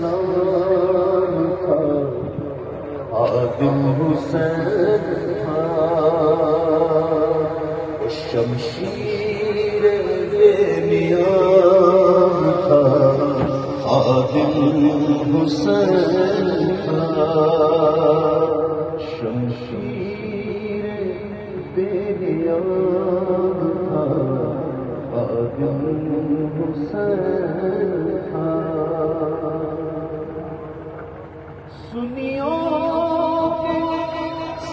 نام تھا، خادم حسین تھا، وہ شمشیر بے نیام تھا، خادم حسین تھا، شمشیر بے نیام تھا، خادم حسین تھا۔ سنیوں کے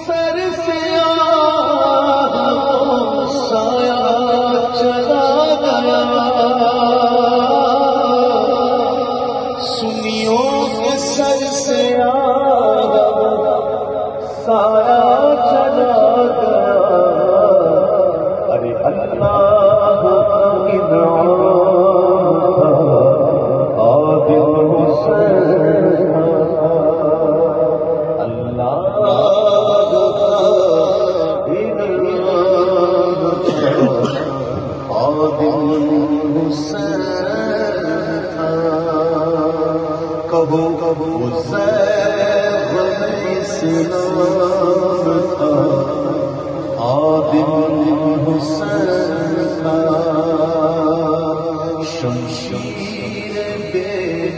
سر سے سایہ چلا گیا، سنیوں کے سر سے سایہ چلا گیا، ارے اللہ انعام تھا، خادم حسین تھا، اللہ انعام تھا، خادم حسین تھا۔ کہو وہ زیغ اسلام تھا، خادم حسین تھا، شمشیر بے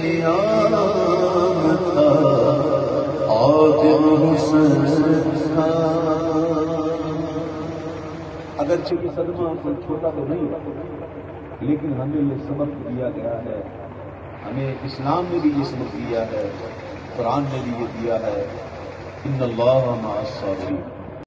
نیام تھا، خادم حسین تھا۔ اگرچہ یہ صدمہ کوئی چھوٹا تو نہیں، لیکن ہمیں یہ سبق دیا گیا ہے، ہمیں اسلام نے بھی یہ سبق دیا ہے، قرآن نے بھی یہ دیا ہے، ان اللہ مع الصابرین۔